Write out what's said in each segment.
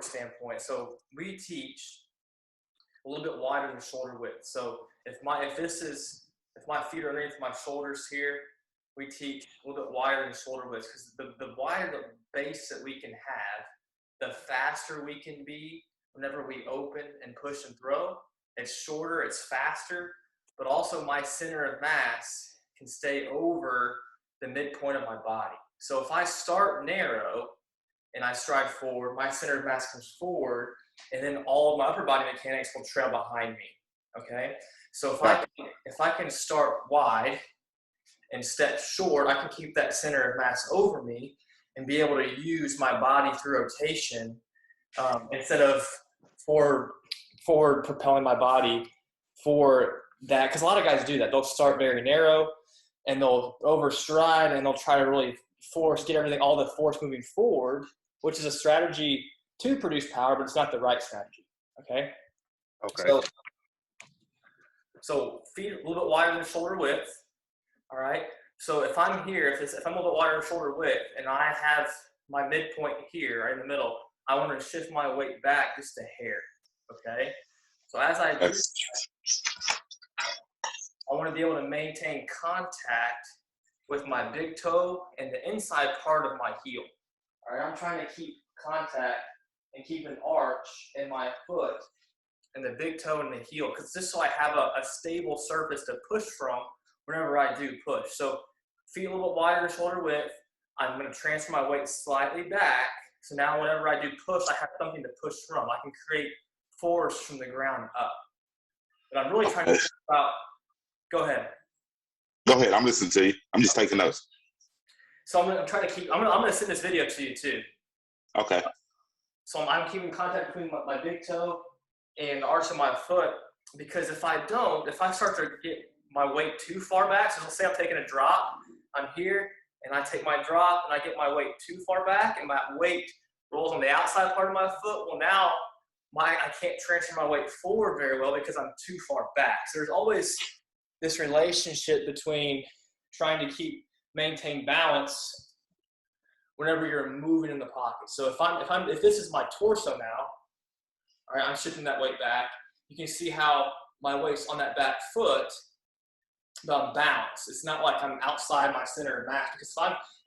footwork standpoint, so we teach a little bit wider than shoulder width. So if my feet are underneath my shoulders here, we teach a little bit wider than shoulder width, because the wider the base that we can have, the faster we can be whenever we open and push and throw. It's shorter, it's faster, but also my center of mass can stay over the midpoint of my body. So if I start narrow and I stride forward, my center of mass comes forward, and then all of my upper body mechanics will trail behind me, okay? So if I can start wide and step short, I can keep that center of mass over me and be able to use my body through rotation instead of forward propelling my body for that. Because a lot of guys do that. They'll start very narrow and they'll overstride and they'll try to really get all the force moving forward, which is a strategy to produce power, but it's not the right strategy. Okay. Okay. So feet a little bit wider than shoulder width. All right. So if I'm here, if I'm a little bit wider than shoulder width and I have my midpoint here, right in the middle, I want to shift my weight back just a hair. Okay. So as I do, I want to be able to maintain contact with my big toe and the inside part of my heel. All right. I'm trying to keep contact and keep an arch in my foot and the big toe and the heel, because just so I have a stable surface to push from whenever I do push. So feet a little wider than shoulder width. I'm going to transfer my weight slightly back. So now whenever I do push, I have something to push from. I can create force from the ground up. But I'm really trying to think about, go ahead. Go ahead, I'm listening to you. I'm just taking notes. So I'm going to send this video to you too. Okay. So I'm keeping contact between my big toe and the arch of my foot, because if I start to get my weight too far back, so let's say I'm taking a drop, I'm here, and I take my drop, and I get my weight too far back, and my weight rolls on the outside part of my foot, well now, I can't transfer my weight forward very well because I'm too far back. So there's always this relationship between trying to maintain balance whenever you're moving in the pocket. So if this is my torso now, all right, I'm shifting that weight back. You can see how my weight's on that back foot, but I'm balanced. It's not like I'm outside my center of mass, because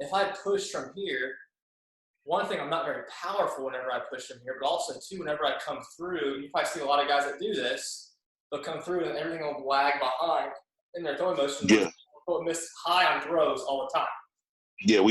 if I push from here, one thing, I'm not very powerful whenever I push from here, but also two, whenever I come through, you probably see a lot of guys that do this, they'll come through and everything will lag behind in their throwing motion. Yeah. They'll miss high on throws all the time. Yeah, we